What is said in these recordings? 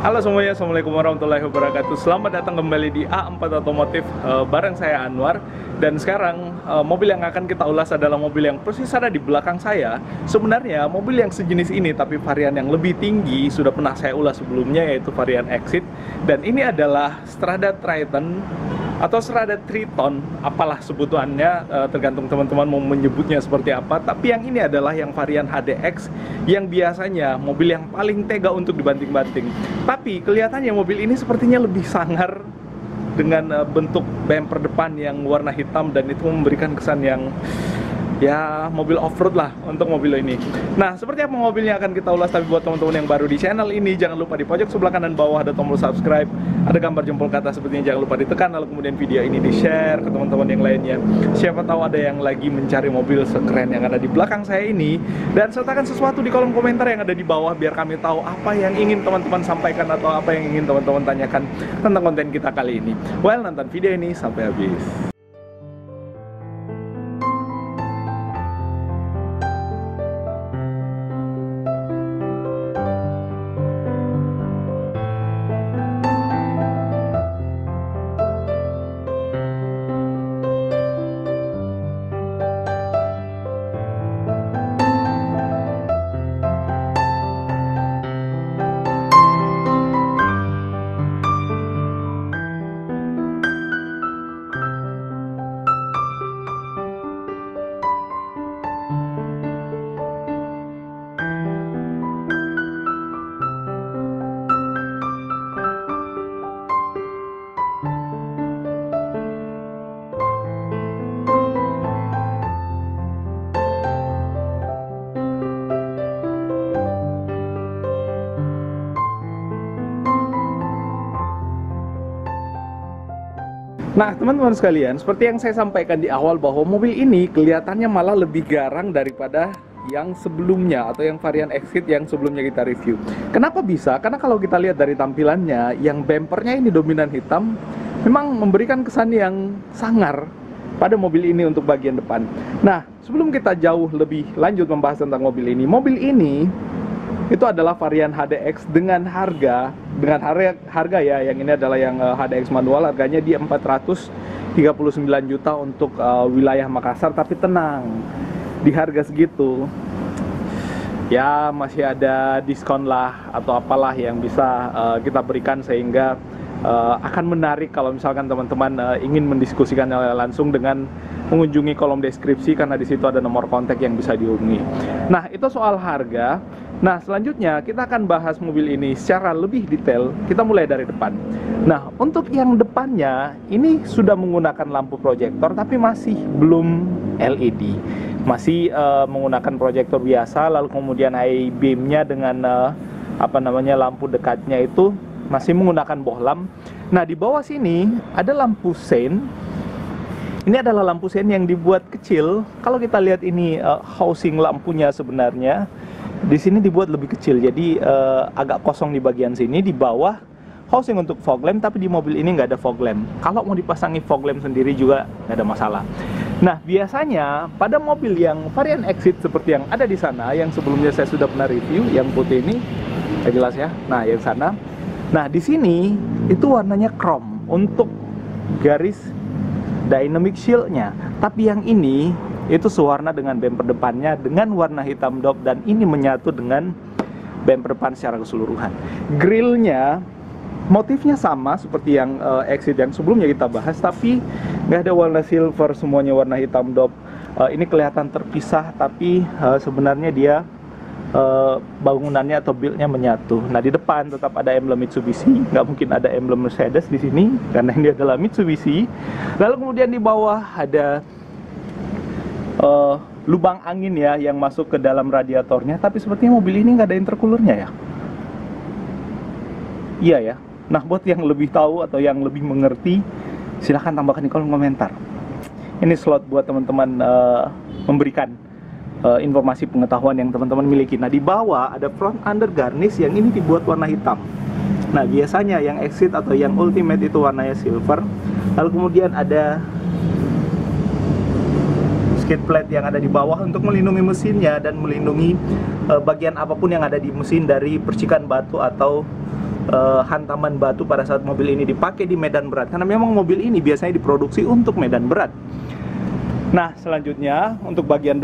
Halo semuanya, Assalamualaikum warahmatullahi wabarakatuh. Selamat datang kembali di A4 Otomotif bareng saya Anwar. Dan sekarang mobil yang akan kita ulas adalah mobil yang persis ada di belakang saya. Sebenarnya mobil yang sejenis ini tapi varian yang lebih tinggi sudah pernah saya ulas sebelumnya, yaitu varian Exit. Dan ini adalah Strada Triton atau Strada Triton, apalah sebutannya, tergantung teman-teman mau menyebutnya seperti apa. Tapi yang ini adalah yang varian HDX, yang biasanya mobil yang paling tega untuk dibanting-banting. Tapi kelihatannya mobil ini sepertinya lebih sangar dengan bentuk bumper depan yang warna hitam, dan itu memberikan kesan yang ya mobil off-road lah untuk mobil ini. Nah, seperti apa mobilnya akan kita ulas. Tapi buat teman-teman yang baru di channel ini, jangan lupa di pojok sebelah kanan bawah ada tombol subscribe, ada gambar jempol ke atas sepertinya, jangan lupa ditekan. Lalu kemudian video ini di-share ke teman-teman yang lainnya. Siapa tahu ada yang lagi mencari mobil sekeren yang ada di belakang saya ini. Dan sertakan sesuatu di kolom komentar yang ada di bawah biar kami tahu apa yang ingin teman-teman sampaikan atau apa yang ingin teman-teman tanyakan tentang konten kita kali ini. Well, nonton video ini sampai habis. Nah, teman-teman sekalian, seperti yang saya sampaikan di awal bahwa mobil ini kelihatannya malah lebih garang daripada yang sebelumnya atau yang varian Exit yang sebelumnya kita review. Kenapa bisa? Karena kalau kita lihat dari tampilannya, yang bumpernya ini dominan hitam, memang memberikan kesan yang sangar pada mobil ini untuk bagian depan. Nah, sebelum kita jauh lebih lanjut membahas tentang mobil ini itu adalah varian HDX dengan harga ya, yang ini adalah yang HDX manual, harganya di 439 juta untuk wilayah Makassar. Tapi tenang, di harga segitu ya masih ada diskon lah atau apalah yang bisa kita berikan, sehingga akan menarik kalau misalkan teman-teman ingin mendiskusikan langsung dengan mengunjungi kolom deskripsi, karena di situ ada nomor kontak yang bisa dihubungi. Nah, itu soal harga. Nah, selanjutnya kita akan bahas mobil ini secara lebih detail. Kita mulai dari depan. Nah, untuk yang depannya ini sudah menggunakan lampu proyektor tapi masih belum LED. Masih menggunakan proyektor biasa, lalu kemudian high beam-nya dengan lampu dekatnya itu masih menggunakan bohlam. Nah, di bawah sini ada lampu sein. Ini adalah lampu sein yang dibuat kecil. Kalau kita lihat ini housing lampunya sebenarnya di sini dibuat lebih kecil, jadi agak kosong di bagian sini. Di bawah housing untuk fog lamp, tapi di mobil ini nggak ada fog lamp. Kalau mau dipasangi fog lamp sendiri juga nggak ada masalah. Nah, biasanya pada mobil yang varian Exit seperti yang ada di sana, yang sebelumnya saya sudah pernah review, yang putih ini, ya jelas ya. Nah, yang sana. Nah, di sini itu warnanya chrome untuk garis dynamic shield-nya. Tapi yang ini itu sewarna dengan bumper depannya dengan warna hitam dop, dan ini menyatu dengan bumper depan secara keseluruhan. Grillnya motifnya sama seperti yang Exit yang sebelumnya kita bahas, tapi nggak ada warna silver, semuanya warna hitam dop. Ini kelihatan terpisah, tapi sebenarnya dia bangunannya atau build-nya menyatu. Nah, di depan tetap ada emblem Mitsubishi, nggak mungkin ada emblem Mercedes di sini karena ini adalah Mitsubishi. Lalu kemudian di bawah ada lubang angin ya yang masuk ke dalam radiatornya, tapi sepertinya mobil ini nggak ada intercoolernya ya. Iya ya. Nah, buat yang lebih tahu atau yang lebih mengerti, silahkan tambahkan di kolom komentar. Ini slot buat teman-teman memberikan informasi pengetahuan yang teman-teman miliki. Nah, di bawah ada front under garnish yang ini dibuat warna hitam. Nah, biasanya yang Exit atau yang Ultimate itu warnanya silver. Lalu kemudian ada skid plate yang ada di bawah untuk melindungi mesinnya dan melindungi bagian apapun yang ada di mesin dari percikan batu atau hantaman batu pada saat mobil ini dipakai di medan berat, karena memang mobil ini biasanya diproduksi untuk medan berat. Nah, selanjutnya untuk bagian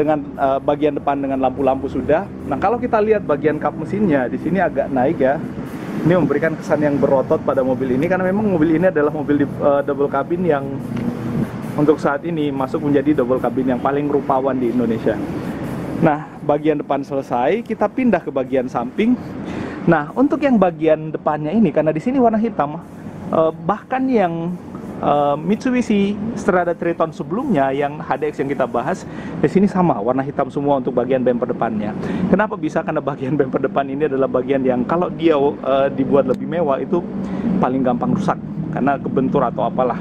bagian depan dengan lampu-lampu sudah. Nah, kalau kita lihat bagian kap mesinnya di sini agak naik ya. Ini memberikan kesan yang berotot pada mobil ini, karena memang mobil ini adalah mobil double cabin yang untuk saat ini masuk menjadi double cabin yang paling rupawan di Indonesia. Nah, bagian depan selesai, kita pindah ke bagian samping. Nah, untuk yang bagian depannya ini, karena di sini warna hitam, bahkan yang Mitsubishi Strada Triton sebelumnya yang HDX yang kita bahas di sini sama warna hitam semua untuk bagian bumper depannya. Kenapa bisa? Karena bagian bumper depan ini adalah bagian yang kalau dia dibuat lebih mewah itu paling gampang rusak karena kebentur atau apalah.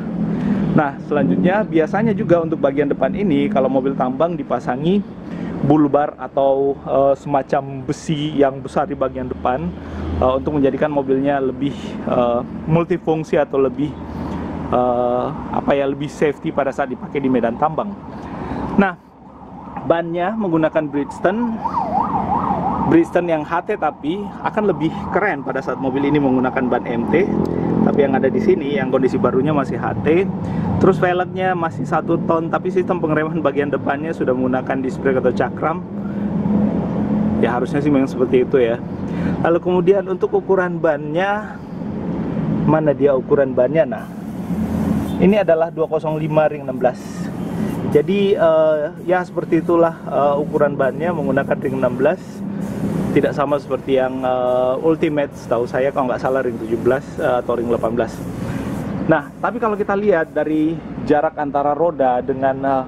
Nah, selanjutnya biasanya juga untuk bagian depan ini kalau mobil tambang dipasangi bull bar atau semacam besi yang besar di bagian depan untuk menjadikan mobilnya lebih multifungsi atau lebih lebih safety pada saat dipakai di medan tambang. Nah, bannya menggunakan Bridgestone yang HT, tapi akan lebih keren pada saat mobil ini menggunakan ban MT. Tapi yang ada di sini yang kondisi barunya masih HT. Terus velgnya masih 1 ton, tapi sistem pengereman bagian depannya sudah menggunakan disc brake atau cakram. Ya harusnya sih memang seperti itu ya. Lalu kemudian untuk ukuran bannya, mana dia ukuran bannya? Nah, ini adalah 205 ring 16. Jadi ya seperti itulah ukuran bannya menggunakan ring 16. Tidak sama seperti yang Ultimate, setahu saya kalau nggak salah ring 17 atau ring 18. Nah, tapi kalau kita lihat dari jarak antara roda dengan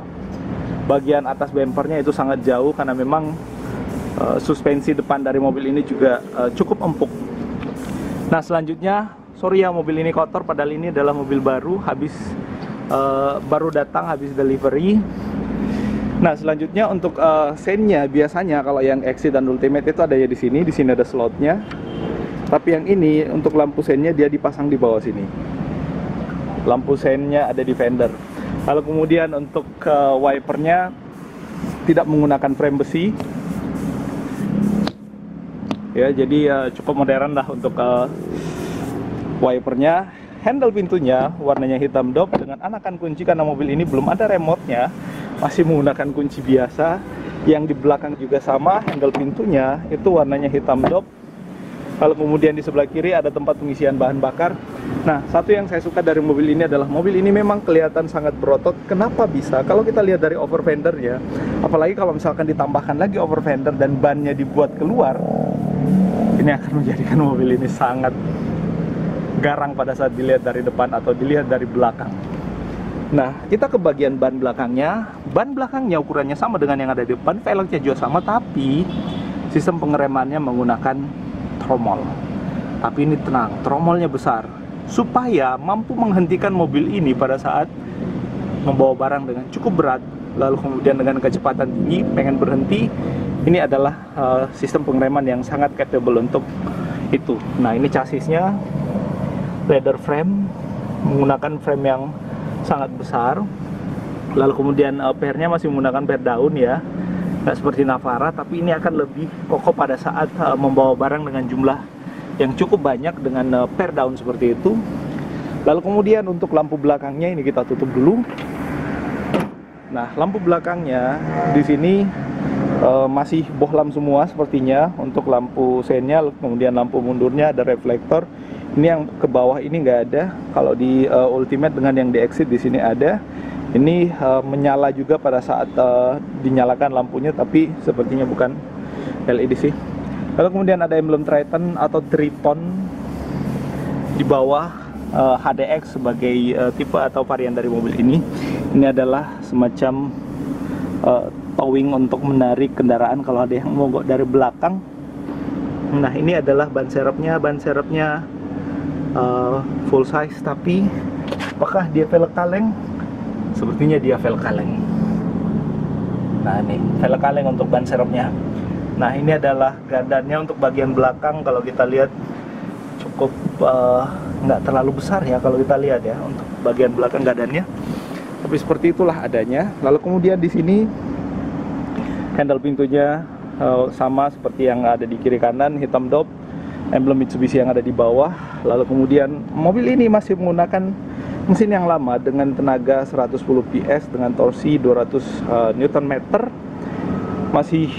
bagian atas bumpernya itu sangat jauh, karena memang suspensi depan dari mobil ini juga cukup empuk. Nah, selanjutnya, sorry ya mobil ini kotor, padahal ini adalah mobil baru, baru datang habis delivery. Nah, selanjutnya untuk sennya biasanya kalau yang Exit dan Ultimate itu ada ya di sini ada slotnya. Tapi yang ini untuk lampu sennya dia dipasang di bawah sini. Lampu sennya ada di fender. Lalu kemudian untuk wipernya tidak menggunakan frame besi. Ya, jadi cukup modern lah untuk wipernya. Handle pintunya warnanya hitam dop dengan anakan kunci, karena mobil ini belum ada remote-nya, masih menggunakan kunci biasa. Yang di belakang juga sama, handle pintunya itu warnanya hitam dop. Lalu kemudian di sebelah kiri ada tempat pengisian bahan bakar. Nah, satu yang saya suka dari mobil ini adalah mobil ini memang kelihatan sangat berotot. Kenapa bisa? Kalau kita lihat dari over fendernya, apalagi kalau misalkan ditambahkan lagi over fender dan bannya dibuat keluar, ini akan menjadikan mobil ini sangat garang pada saat dilihat dari depan atau dilihat dari belakang. Nah, kita ke bagian ban belakangnya. Ban belakangnya ukurannya sama dengan yang ada di depan, velgnya juga sama, tapi sistem pengeremannya menggunakan tromol. Tapi ini tenang, tromolnya besar supaya mampu menghentikan mobil ini pada saat membawa barang dengan cukup berat, lalu kemudian dengan kecepatan tinggi pengen berhenti. Ini adalah sistem pengereman yang sangat capable untuk itu. Nah, ini chassisnya leather frame, menggunakan frame yang sangat besar. Lalu kemudian pernya masih menggunakan per daun ya, nggak seperti Navara, tapi ini akan lebih kokoh pada saat membawa barang dengan jumlah yang cukup banyak dengan per daun seperti itu. Lalu kemudian untuk lampu belakangnya ini kita tutup dulu. Nah, lampu belakangnya di sini masih bohlam semua sepertinya. Untuk lampu sennya, kemudian lampu mundurnya ada reflektor. Ini yang ke bawah ini nggak ada. Kalau di Ultimate dengan yang di Exit di sini ada. Ini menyala juga pada saat dinyalakan lampunya, tapi sepertinya bukan LED sih. Lalu kemudian ada emblem Triton atau Triton di bawah HDX sebagai tipe atau varian dari mobil ini. Ini adalah semacam towing untuk menarik kendaraan kalau ada yang mogok dari belakang. Nah, ini adalah ban serepnya. Ban serepnya full size, tapi apakah dia velg kaleng? Sepertinya dia velg kaleng. Nah, ini velg kaleng untuk ban serepnya. Nah, ini adalah gardannya untuk bagian belakang. Kalau kita lihat cukup nggak terlalu besar ya kalau kita lihat ya untuk bagian belakang gardannya. Tapi seperti itulah adanya. Lalu kemudian di sini handle pintunya sama seperti yang ada di kiri kanan, hitam dop. Emblem Mitsubishi yang ada di bawah. Lalu kemudian mobil ini masih menggunakan mesin yang lama dengan tenaga 110 PS dengan torsi 200 Nm. Masih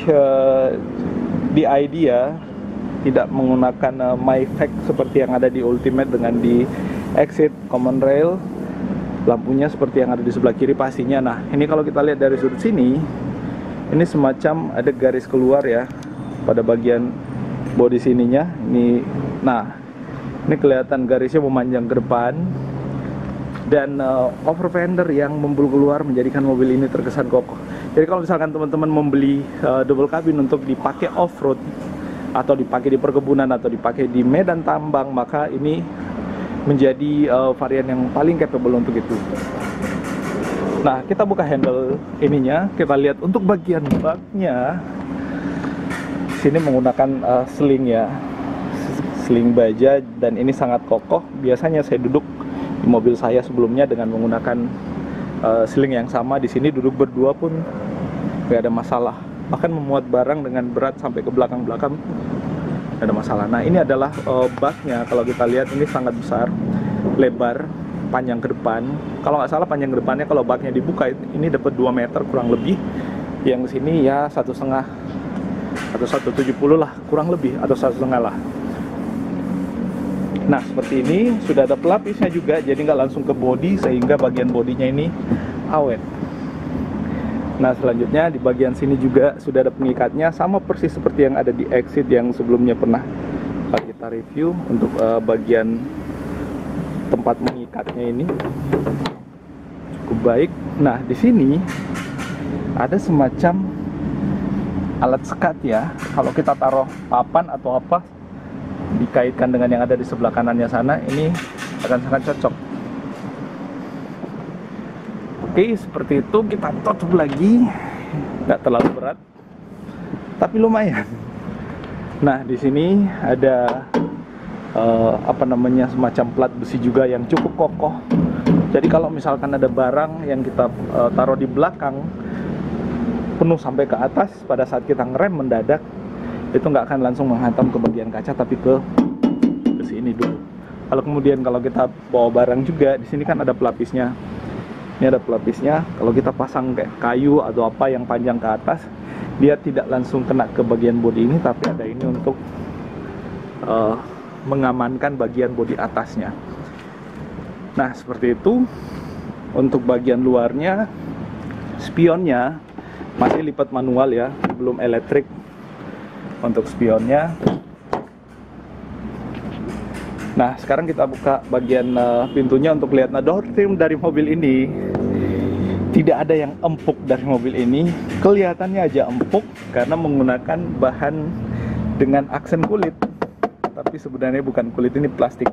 di Idea, tidak menggunakan MyFact seperti yang ada di Ultimate dengan di Exit Common Rail. Lampunya seperti yang ada di sebelah kiri pastinya. Nah, ini kalau kita lihat dari sudut sini, ini semacam ada garis keluar ya pada bagian bodi sininya. Ini kelihatan garisnya memanjang ke depan, dan over fender yang membul keluar menjadikan mobil ini terkesan kokoh. Jadi kalau misalkan teman-teman membeli double cabin untuk dipakai off-road, atau dipakai di perkebunan, atau dipakai di medan tambang, maka ini menjadi varian yang paling capable untuk itu. Nah, kita buka handle ininya, kita lihat untuk bagian baknya. Sini menggunakan sling ya, sling baja, dan ini sangat kokoh. Biasanya saya duduk di mobil saya sebelumnya dengan menggunakan sling yang sama. Di sini duduk berdua pun gak ada masalah. Bahkan memuat barang dengan berat sampai ke belakang-belakang ada masalah. Nah, ini adalah baknya. Kalau kita lihat ini sangat besar, lebar, panjang ke depan. Kalau nggak salah panjang ke depannya kalau baknya dibuka ini dapat 2 meter kurang lebih. Yang sini ya 1,5 atau 170 lah kurang lebih, atau 1,5 lah. Nah, seperti ini sudah ada pelapisnya juga, jadi nggak langsung ke bodi sehingga bagian bodinya ini awet. Nah, selanjutnya di bagian sini juga sudah ada pengikatnya, sama persis seperti yang ada di Exit yang sebelumnya pernah kita review. Untuk bagian tempat mengikatnya ini cukup baik. Nah, di sini ada semacam alat sekat ya. Kalau kita taruh papan atau apa dikaitkan dengan yang ada di sebelah kanannya sana, ini akan sangat cocok. Oke, seperti itu. Kita tutup lagi, nggak terlalu berat, tapi lumayan. Nah, di sini ada semacam plat besi juga yang cukup kokoh. Jadi kalau misalkan ada barang yang kita taruh di belakang penuh sampai ke atas, pada saat kita ngerem mendadak, itu nggak akan langsung menghantam ke bagian kaca, tapi ke sini dulu. Lalu kemudian kalau kita bawa barang juga, di sini kan ada pelapisnya. Ini ada pelapisnya. Kalau kita pasang kayak kayu atau apa yang panjang ke atas, dia tidak langsung kena ke bagian bodi ini, tapi ada ini untuk mengamankan bagian bodi atasnya. Nah, seperti itu. Untuk bagian luarnya, spionnya masih lipat manual ya, belum elektrik. Untuk spionnya. Nah, sekarang kita buka bagian pintunya untuk lihat. Nah, door trim dari mobil ini tidak ada yang empuk dari mobil ini. Kelihatannya aja empuk karena menggunakan bahan dengan aksen kulit, tapi sebenarnya bukan kulit, ini plastik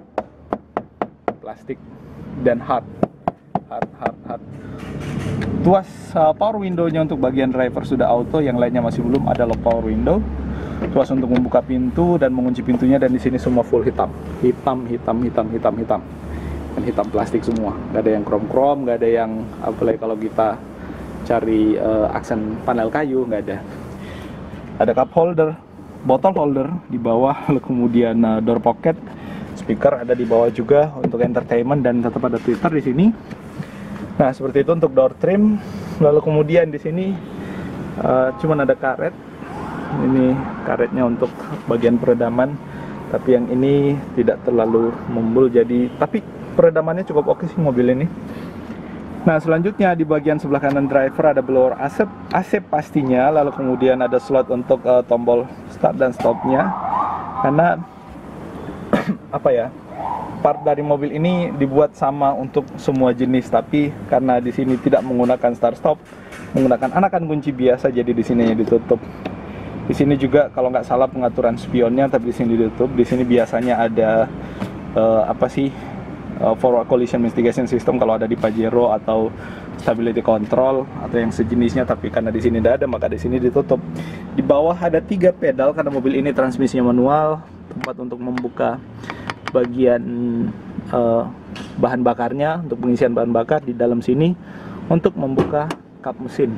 dan hard. Tuas power window-nya untuk bagian driver sudah auto, yang lainnya masih belum. Ada lock power window, tuas untuk membuka pintu dan mengunci pintunya, dan di sini semua full hitam, dan hitam plastik semua. Nggak ada yang krom-krom, nggak ada yang apalagi kalau kita cari aksen panel kayu, nggak ada. Ada cup holder, bottle holder di bawah, lalu kemudian door pocket, speaker ada di bawah juga untuk entertainment, dan tetap ada tweeter di sini. Nah, seperti itu untuk door trim. Lalu kemudian di sini cuman ada karet. Ini karetnya untuk bagian peredaman, tapi yang ini tidak terlalu membul, jadi tapi peredamannya cukup oke sih mobil ini. Nah, selanjutnya di bagian sebelah kanan driver ada blower asap pastinya, lalu kemudian ada slot untuk tombol start dan stopnya. Karena part dari mobil ini dibuat sama untuk semua jenis, tapi karena di sini tidak menggunakan start stop, menggunakan anakan kunci biasa, jadi di sini ditutup. Di sini juga kalau nggak salah pengaturan spionnya, tapi di sini ditutup. Di sini biasanya ada forward collision mitigation system kalau ada di Pajero, atau stability control atau yang sejenisnya, tapi karena di sini tidak ada, maka di sini ditutup. Di bawah ada 3 pedal karena mobil ini transmisinya manual, tempat untuk membuka bagian bahan bakarnya untuk pengisian bahan bakar, di dalam sini untuk membuka kap mesin.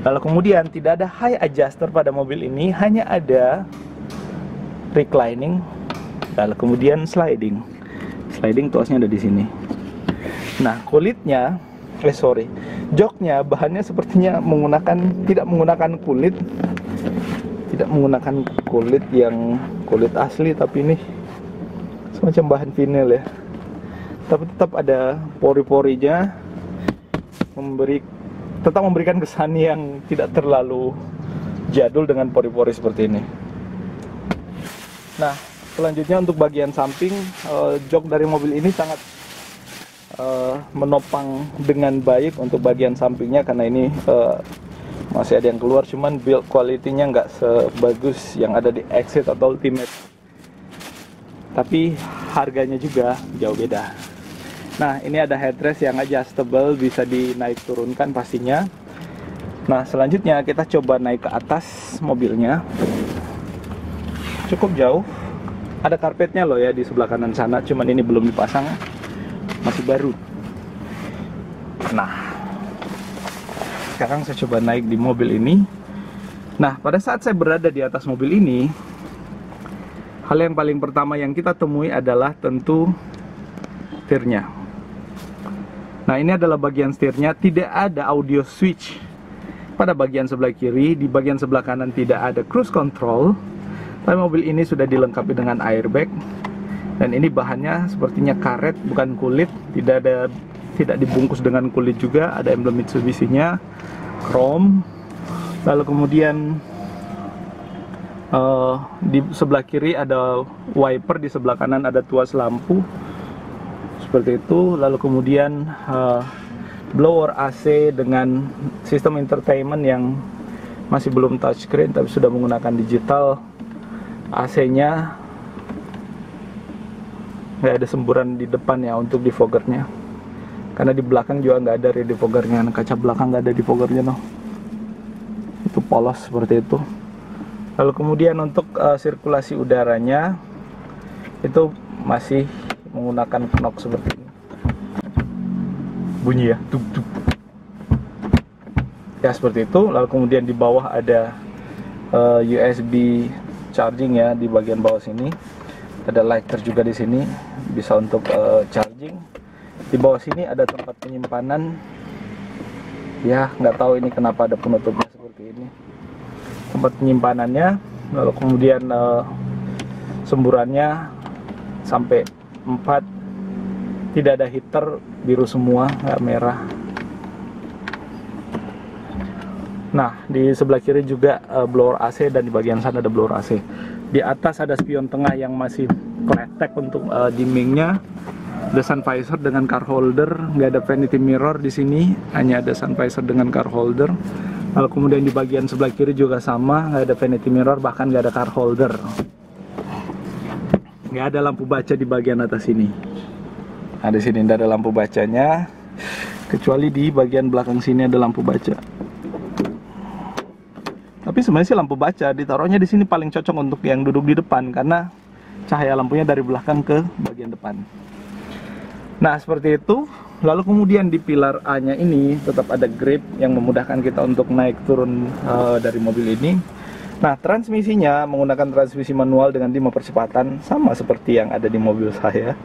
Lalu kemudian tidak ada high adjuster pada mobil ini, hanya ada reclining Lalu kemudian sliding tuasnya ada di sini. Nah, kulitnya, joknya bahannya sepertinya tidak menggunakan kulit yang kulit asli, tapi ini semacam bahan vinyl ya. Tapi tetap ada pori-porinya, tetap memberikan kesan yang tidak terlalu jadul dengan pori-pori seperti ini. Nah, selanjutnya untuk bagian samping, jok dari mobil ini sangat menopang dengan baik untuk bagian sampingnya, karena ini masih ada yang keluar, cuman build quality-nya nggak sebagus yang ada di Exit atau Ultimate, tapi harganya juga jauh beda. Nah, ini ada headrest yang adjustable, bisa dinaik turunkan pastinya. Nah, selanjutnya kita coba naik ke atas mobilnya. Cukup jauh, ada karpetnya loh ya di sebelah kanan sana, cuman ini belum dipasang, masih baru. Nah, sekarang saya coba naik di mobil ini. Nah, pada saat saya berada di atas mobil ini, hal yang paling pertama yang kita temui adalah tentu setirnya. Nah, ini adalah bagian setirnya, tidak ada audio switch pada bagian sebelah kiri. Di bagian sebelah kanan tidak ada cruise control. Tapi mobil ini sudah dilengkapi dengan airbag, dan ini bahannya sepertinya karet, bukan kulit. Tidak dibungkus dengan kulit juga. Ada emblem Mitsubishi-nya, chrome. Lalu kemudian di sebelah kiri ada wiper, di sebelah kanan ada tuas lampu seperti itu. Lalu kemudian blower AC dengan sistem entertainment yang masih belum touchscreen tapi sudah menggunakan digital. AC-nya nggak ada semburan di depan ya untuk defoggernya, karena di belakang juga nggak ada defoggernya. Kaca belakang nggak ada defoggernya, itu polos seperti itu. Lalu kemudian untuk sirkulasi udaranya itu masih menggunakan knock seperti ini, bunyi ya, tuk tuk ya, seperti itu. Lalu kemudian di bawah ada USB charging ya, di bagian bawah sini ada lighter juga, di sini bisa untuk charging. Di bawah sini ada tempat penyimpanan ya, nggak tahu ini kenapa ada penutupnya seperti ini, tempat penyimpanannya. Lalu kemudian semburannya sampai 4, tidak ada heater, biru semua, nggak merah. Nah, di sebelah kiri juga blower AC, dan di bagian sana ada blower AC. Di atas ada spion tengah yang masih kletek untuk dimmingnya. Ada sun visor dengan car holder, nggak ada vanity mirror di sini, hanya ada sun visor dengan car holder. Lalu kemudian di bagian sebelah kiri juga sama, nggak ada vanity mirror, bahkan nggak ada car holder. Nggak ada lampu baca di bagian atas ini. Nah, di sini nggak ada lampu bacanya, kecuali di bagian belakang sini ada lampu baca. Tapi sebenarnya sih lampu baca ditaruhnya di sini paling cocok untuk yang duduk di depan, karena cahaya lampunya dari belakang ke bagian depan. Nah, seperti itu. Lalu kemudian di pilar A-nya ini tetap ada grip yang memudahkan kita untuk naik turun dari mobil ini. Nah, transmisinya menggunakan transmisi manual dengan 5 percepatan, sama seperti yang ada di mobil saya.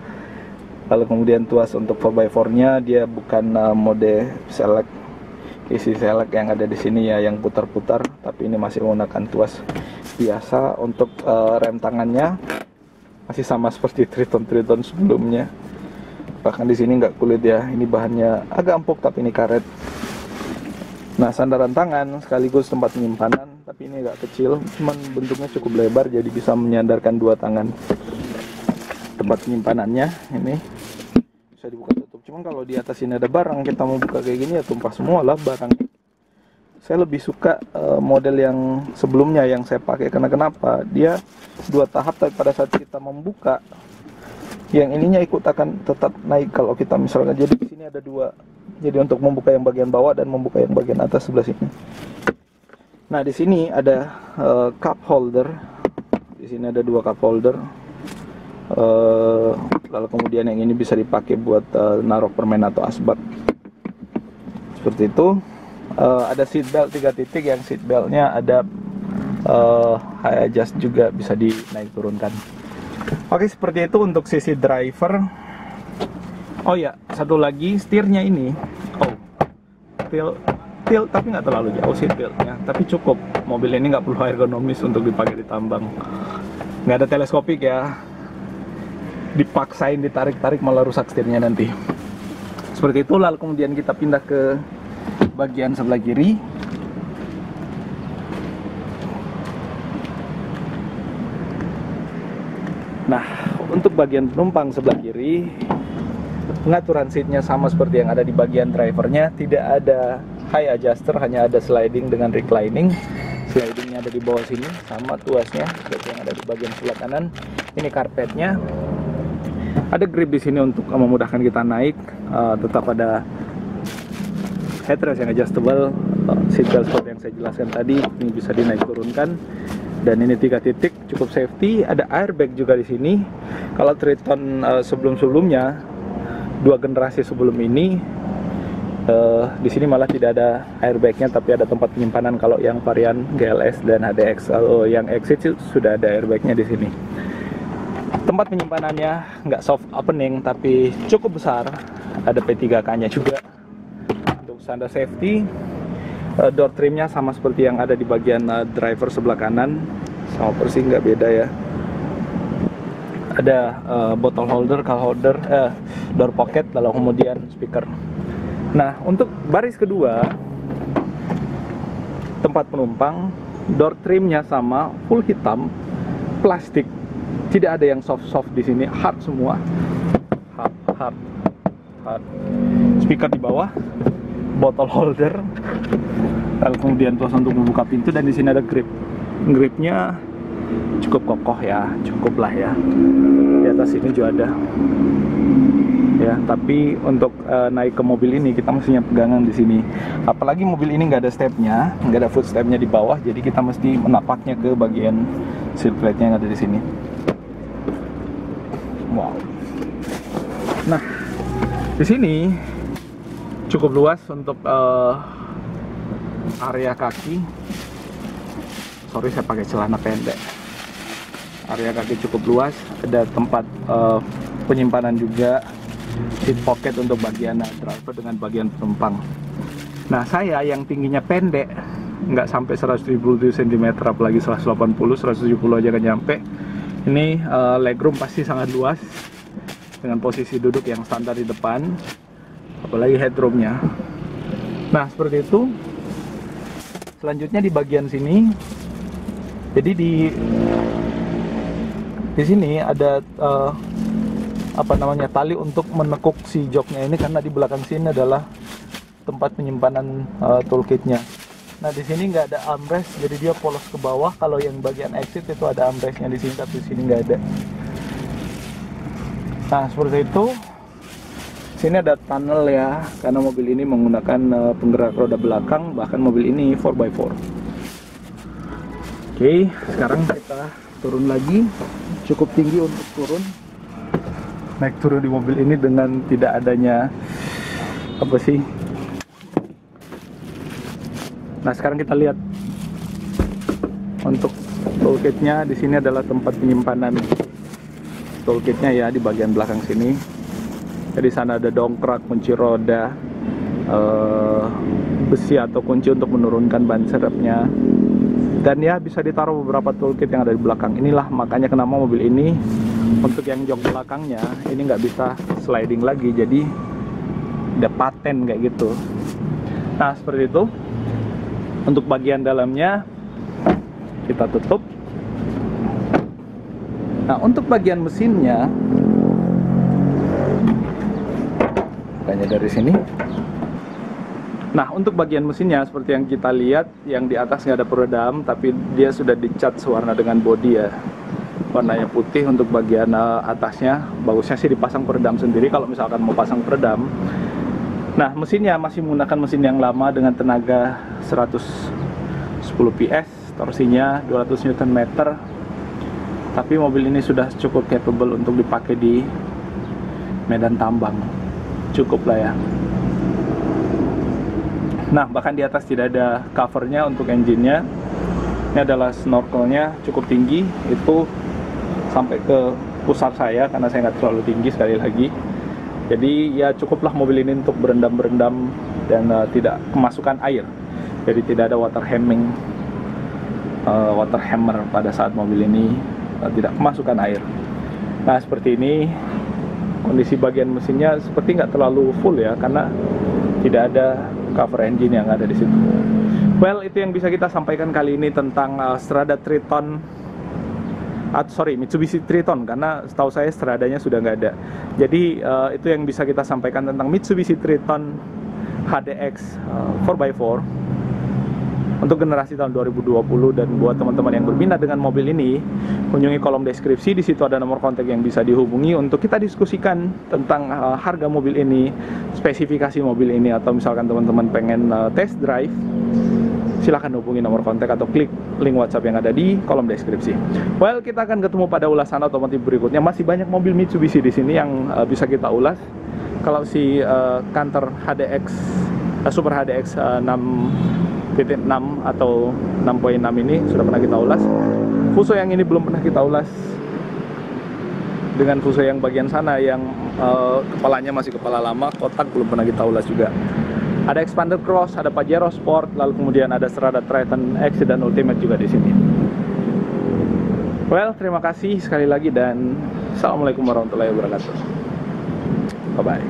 Lalu kemudian tuas untuk 4x4-nya dia bukan mode select, isi select yang ada di sini ya, yang putar-putar, tapi ini masih menggunakan tuas biasa. Untuk rem tangannya masih sama seperti Triton sebelumnya, bahkan di sini nggak kulit ya, ini bahannya agak empuk tapi ini karet. Nah, sandaran tangan sekaligus tempat penyimpanan, tapi ini agak kecil, cuman bentuknya cukup lebar jadi bisa menyandarkan 2 tangan. Tempat penyimpanannya ini bisa dibuka tutup. Cuman kalau di atas ini ada barang, kita mau buka kayak gini ya tumpah semua lah barang. Saya lebih suka model yang sebelumnya yang saya pakai, karena kenapa? Dia 2 tahap, tapi pada saat kita membuka, yang ininya akan tetap naik kalau kita misalnya. Jadi di sini ada 2. Jadi untuk membuka yang bagian bawah dan membuka yang bagian atas sebelah sini. Nah, di sini ada cup holder. Di sini ada 2 cup holder. Lalu kemudian yang ini bisa dipakai buat naruh permen atau asbak. Seperti itu. Ada seat belt 3 titik, yang seat beltnya ada high adjust juga, bisa dinaik turunkan. Oke, seperti itu untuk sisi driver. Oh ya, satu lagi, setirnya ini, tilt tapi nggak terlalu jauh sih tiltnya, tapi cukup. Mobil ini nggak perlu ergonomis untuk dipakai di tambang, nggak ada teleskopik ya, dipaksain ditarik-tarik malah rusak setirnya nanti. Seperti itu. Lalu kemudian kita pindah ke bagian sebelah kiri. Nah, untuk bagian penumpang sebelah kiri, pengaturan seatnya sama seperti yang ada di bagian drivernya. Tidak ada high adjuster, hanya ada sliding dengan reclining. Slidingnya ada di bawah sini, sama tuasnya seperti yang ada di bagian sebelah kanan. Ini karpetnya. Ada grip di sini untuk memudahkan kita naik. Tetap ada headrest yang adjustable, seatbelt seperti yang saya jelaskan tadi. Ini bisa dinaik turunkan. Dan ini 3 titik, cukup safety. Ada airbag juga di sini. Kalau Triton sebelum-sebelumnya, 2 generasi sebelum ini, di sini malah tidak ada airbagnya, tapi ada tempat penyimpanan. Kalau yang varian GLS dan HDX, yang Exit sudah ada airbagnya di sini. Tempat penyimpanannya nggak soft opening, tapi cukup besar. Ada P3K-nya juga untuk standar safety. Door trimnya sama seperti yang ada di bagian driver sebelah kanan, sama persis, nggak beda ya. Ada bottle holder, cup holder, door pocket, lalu kemudian speaker. Nah, untuk baris kedua, tempat penumpang, door trimnya sama, full hitam, plastik, tidak ada yang soft di sini, hard semua, hard. Speaker di bawah, bottle holder, lalu kemudian tuas untuk membuka pintu, dan di sini ada gripnya cukup kokoh ya, cukup lah ya. Di atas ini juga ada ya, tapi untuk naik ke mobil ini kita mestinya pegangan di sini. Apalagi mobil ini nggak ada stepnya, nggak ada footstepnya di bawah, jadi kita mesti menapaknya ke bagian seat plate-nya yang ada di sini. Wow. Nah, di sini cukup luas untuk area kaki. Sorry, saya pakai celana pendek. Area kaki cukup luas, ada tempat penyimpanan juga, seat pocket untuk bagian driver dengan bagian penumpang. Nah, saya yang tingginya pendek, nggak sampai 170 cm, apalagi 180, 170 aja kan nyampe. Ini legroom pasti sangat luas, dengan posisi duduk yang standar di depan, apalagi headroomnya. Nah, seperti itu. Selanjutnya di bagian sini, jadi di sini ada tali untuk menekuk si joknya ini, karena di belakang sini adalah tempat penyimpanan toolkitnya. Nah, di sini nggak ada armrest, jadi dia polos ke bawah. Kalau yang bagian exit itu ada armrestnya di sini, tapi di sini nggak ada. Nah, seperti itu. Sini ada tunnel ya, karena mobil ini menggunakan penggerak roda belakang, bahkan mobil ini 4x4. Oke, sekarang kita turun lagi. Cukup tinggi untuk turun. Naik turun di mobil ini dengan tidak adanya Nah, sekarang kita lihat untuk toolkitnya. Di sini adalah tempat penyimpanan toolkitnya ya, di bagian belakang sini. Jadi sana ada dongkrak, kunci roda, besi atau kunci untuk menurunkan ban serepnya, dan ya bisa ditaruh beberapa toolkit yang ada di belakang. Inilah makanya kenapa mobil ini untuk yang jok belakangnya ini nggak bisa sliding lagi, jadi udah paten kayak gitu. Nah, seperti itu. Untuk bagian dalamnya kita tutup. Nah, untuk bagian mesinnya, bukannya dari sini. Nah, untuk bagian mesinnya seperti yang kita lihat, yang di atas nggak ada peredam, tapi dia sudah dicat sewarna dengan bodi ya, warnanya putih. Untuk bagian atasnya, bagusnya sih dipasang peredam sendiri kalau misalkan mau pasang peredam. Nah, mesinnya masih menggunakan mesin yang lama dengan tenaga 110 PS, torsinya 200 Nm. Tapi mobil ini sudah cukup capable untuk dipakai di medan tambang. Cukup lah ya. Nah, bahkan di atas tidak ada covernya untuk engine-nya. Ini adalah snorkelnya, cukup tinggi, itu sampai ke pusar saya karena saya nggak terlalu tinggi sekali lagi. Jadi ya cukuplah mobil ini untuk berendam-berendam dan tidak kemasukan air. Jadi tidak ada water hammer pada saat mobil ini tidak kemasukan air. Nah seperti ini kondisi bagian mesinnya seperti nggak terlalu full ya, karena tidak ada cover engine yang ada di situ. Well, itu yang bisa kita sampaikan kali ini tentang Strada Triton. Mitsubishi Triton, karena setahu saya Stradanya sudah nggak ada. Jadi itu yang bisa kita sampaikan tentang Mitsubishi Triton HDX 4x4 untuk generasi tahun 2020. Dan buat teman-teman yang berminat dengan mobil ini, kunjungi kolom deskripsi, di situ ada nomor kontak yang bisa dihubungi untuk kita diskusikan tentang harga mobil ini, spesifikasi mobil ini, atau misalkan teman-teman pengen test drive, silahkan hubungi nomor kontak atau klik link WhatsApp yang ada di kolom deskripsi. Well, kita akan ketemu pada ulasan otomotif berikutnya. Masih banyak mobil Mitsubishi di sini yang bisa kita ulas. Kalau si Canter HDX Super HDX 6.6 atau 6.6 ini sudah pernah kita ulas. Fuso yang ini belum pernah kita ulas, dengan Fuso yang bagian sana yang kepalanya masih kepala lama, kotak, belum pernah kita ulas juga. Ada Expander Cross, ada Pajero Sport, lalu kemudian ada Strada Triton Exit dan Ultimate juga di sini. Well, terima kasih sekali lagi dan assalamualaikum warahmatullahi wabarakatuh. Bye bye.